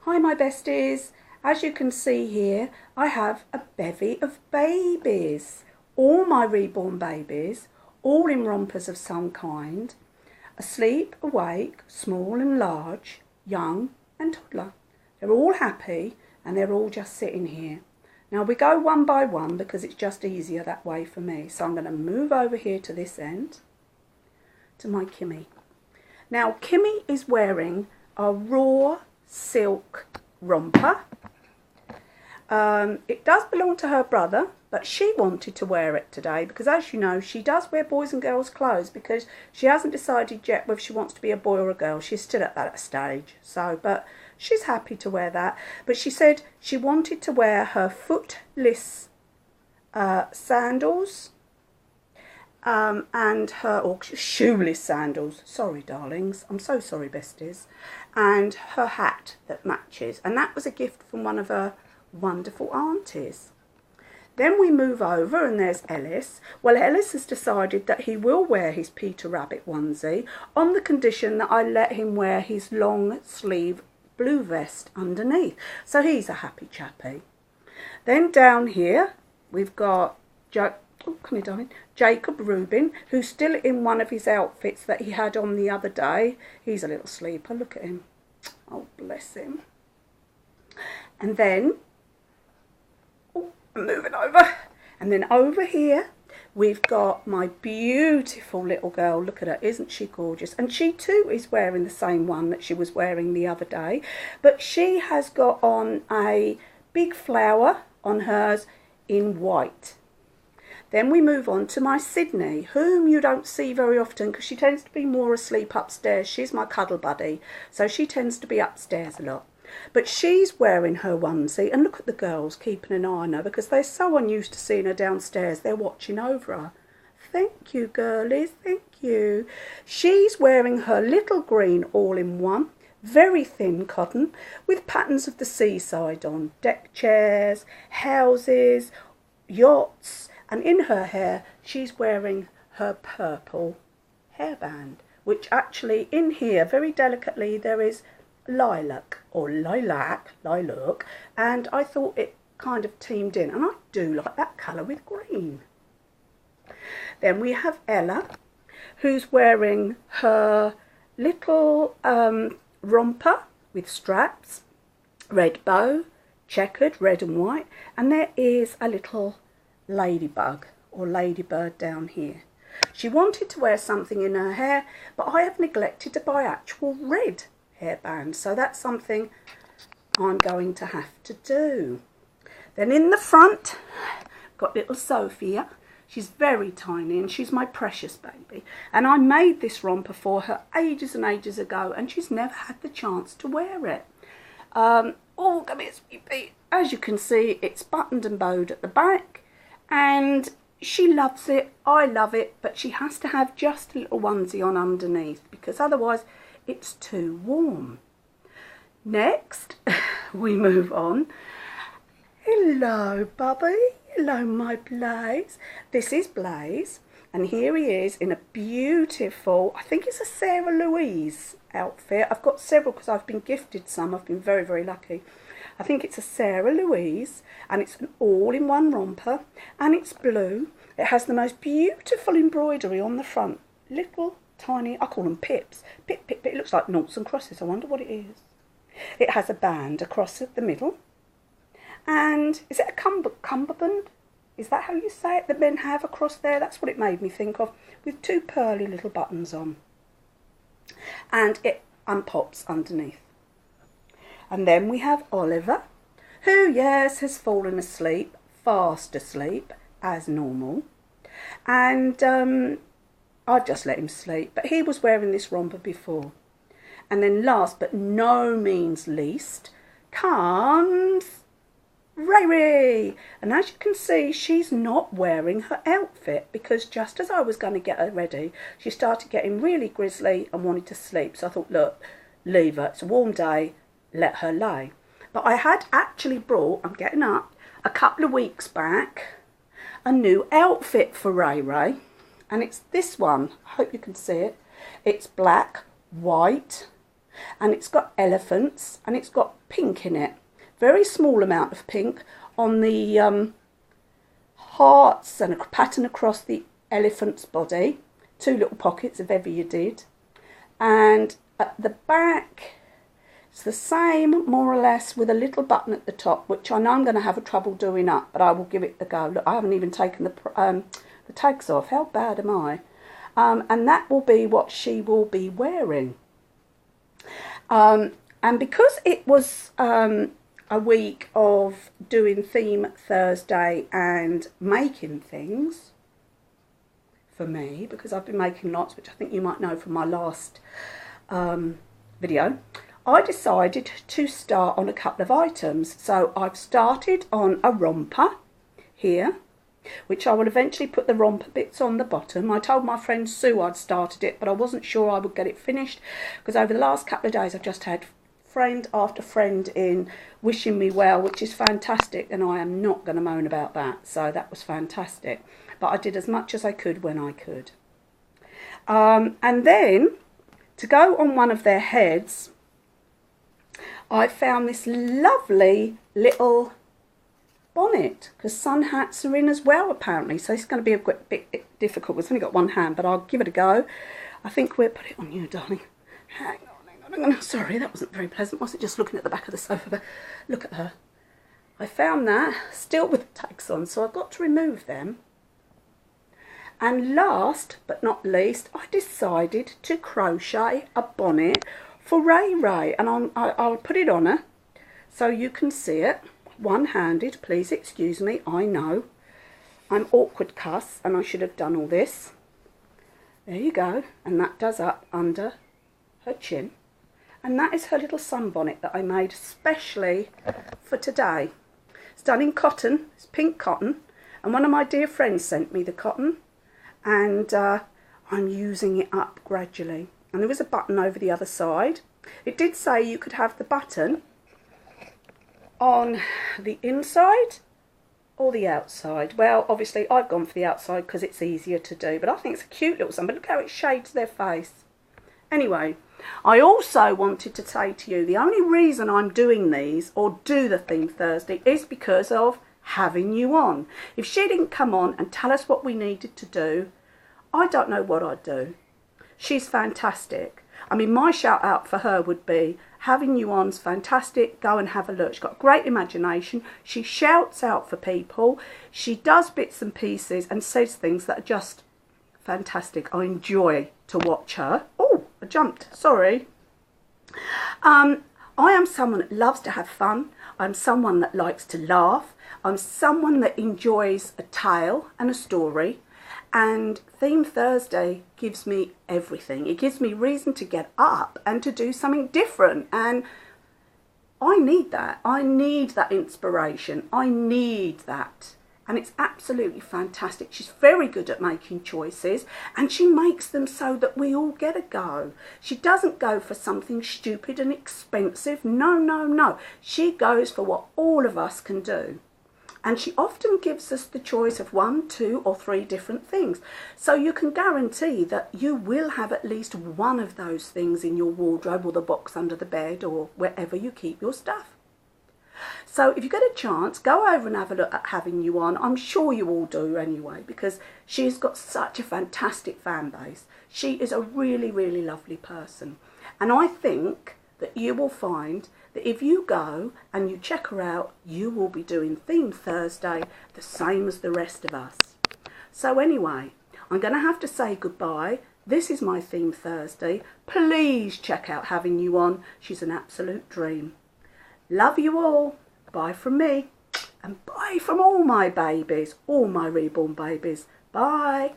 Hi my besties, as you can see here I have a bevy of babies, all my reborn babies, all in rompers of some kind, asleep, awake, small and large, young and toddler. They're all happy and they're all just sitting here. Now we go one by one because it's just easier that way for me. So I'm going to move over here to this end, to my Kimmy. Now Kimmy is wearing a raw silk romper. It does belong to her brother, but she wanted to wear it today because, as you know, she does wear boys and girls clothes because she hasn't decided yet whether she wants to be a boy or a girl. She's still at that stage, but she's happy to wear that. But she said she wanted to wear her footless sandals and her shoeless sandals. Sorry, darlings. I'm so sorry, besties. And her hat that matches. And that was a gift from one of her wonderful aunties. Then we move over and there's Ellis. Well, Ellis has decided that he will wear his Peter Rabbit onesie on the condition that I let him wear his long sleeve blue vest underneath. So he's a happy chappy. Then down here we've got Jacob Rubin, who's still in one of his outfits that he had on the other day. He's a little sleeper, look at him. Oh, bless him. And then, I'm moving over. And then over here, we've got my beautiful little girl. Look at her, isn't she gorgeous? And she too is wearing the same one that she was wearing the other day. But she has got on a big flower on hers in white. Then we move on to my Sydney, whom you don't see very often because she tends to be more asleep upstairs. She's my cuddle buddy, so she tends to be upstairs a lot. But she's wearing her onesie, and look at the girls keeping an eye on her because they're so unused to seeing her downstairs. They're watching over her. Thank you, girlies, thank you. She's wearing her little green all-in-one, very thin cotton, with patterns of the seaside on. Deck chairs, houses, yachts. And in her hair, she's wearing her purple hairband, which actually in here, very delicately, there is lilac, and I thought it kind of teamed in. And I do like that colour with green. Then we have Ella, who's wearing her little romper with straps, red bow, checkered, red and white, and there is a little ladybug or ladybird down here. She wanted to wear something in her hair, but I have neglected to buy actual red hairbands, so that's something I'm going to have to do. Then in the front, got little Sophia. She's very tiny and she's my precious baby, and I made this romper for her ages and ages ago, and she's never had the chance to wear it. Come here, sweet pea. As you can see, it's buttoned and bowed at the back, and she loves it, I love it, but she has to have just a little onesie on underneath because otherwise it's too warm. Next, we move on. Hello, Bubby. Hello, my Blaze. This is Blaze, and here he is in a beautiful, I think it's a Sarah Louise outfit. I've got several because I've been gifted some. I've been very, very lucky. I think it's a Sarah Louise, and it's an all-in-one romper, and it's blue. It has the most beautiful embroidery on the front. Little, tiny, I call them pips. Pip, pip, pip. It looks like noughts and crosses. I wonder what it is. It has a band across the middle. And is it a cummerbund? Is that how you say it? The men have across there? That's what it made me think of, with two pearly little buttons on. And it unpops underneath. And then we have Oliver, who, yes, has fallen asleep, fast asleep, as normal. And I've just let him sleep, but he was wearing this romper before. And then last but no means least comes Riri. And as you can see, she's not wearing her outfit because just as I was going to get her ready, she started getting really grizzly and wanted to sleep. So I thought, look, leave her. It's a warm day. Let her lay. But I had actually brought, I'm getting up, a couple of weeks back, a new outfit for Ray Ray, and it's this one. I hope you can see it. It's black, white, and it's got elephants and it's got pink in it. Very small amount of pink on the hearts and a pattern across the elephant's body. 2 little pockets if ever you did. And at the back, it's the same more or less with a little button at the top, which I know I'm going to have a trouble doing up, but I will give it a go. Look, I haven't even taken the tags off. How bad am I? And that will be what she will be wearing. And because it was a week of doing Theme Thursday and making things for me, because I've been making lots, which I think you might know from my last video, I decided to start on a couple of items. So I've started on a romper here, which I will eventually put the romper bits on the bottom. I told my friend Sue I'd started it, but I wasn't sure I would get it finished, because over the last couple of days I've just had friend after friend in wishing me well, which is fantastic, and I am not going to moan about that. So that was fantastic, but I did as much as I could when I could. And then to go on one of their heads, I found this lovely little bonnet, because sun hats are in as well apparently, so it's going to be a bit difficult. It's only got one hand, but I'll give it a go. I think we'll put it on you, darling. Hang on. Sorry, that wasn't very pleasant, was it? Just looking at the back of the sofa, but look at her. I found that still with the tags on, so I've got to remove them. And last but not least, I decided to crochet a bonnet for Ray Ray, and I'll put it on her so you can see it. One-handed, please excuse me, I know. I'm awkward cuss and I should have done all this. There you go, and that does up under her chin. And that is her little sunbonnet that I made especially for today. It's done in cotton, it's pink cotton, and one of my dear friends sent me the cotton, and I'm using it up gradually. And there was a button over the other side. It did say you could have the button on the inside or the outside. Well, obviously I've gone for the outside because it's easier to do, but I think it's a cute little sun. But look how it shades their face. Anyway, I also wanted to say to you, the only reason I'm doing these or do the Theme Thursday is because of Havinuon. If she didn't come on and tell us what we needed to do, I don't know what I'd do. She's fantastic. I mean, my shout out for her would be Havinuon's fantastic. Go and have a look. She's got great imagination. She shouts out for people. She does bits and pieces and says things that are just fantastic. I enjoy to watch her. Oh, I jumped. Sorry. I am someone that loves to have fun. I'm someone that likes to laugh. I'm someone that enjoys a tale and a story. And Theme Thursday gives me everything. It gives me reason to get up and to do something different. And I need that. I need that inspiration. I need that. And it's absolutely fantastic. She's very good at making choices, and she makes them so that we all get a go. She doesn't go for something stupid and expensive. No, no, no. She goes for what all of us can do. And she often gives us the choice of 1, 2 or 3 different things. So you can guarantee that you will have at least one of those things in your wardrobe or the box under the bed or wherever you keep your stuff. So if you get a chance, go over and have a look at Havinuon. I'm sure you all do anyway, because she's got such a fantastic fan base. She is a really, really lovely person. And I think that you will find that if you go and you check her out, you will be doing Theme Thursday the same as the rest of us. So anyway, I'm going to have to say goodbye. This is my Theme Thursday. Please check out Havinuon. She's an absolute dream. Love you all. Bye from me. And bye from all my babies, all my reborn babies. Bye.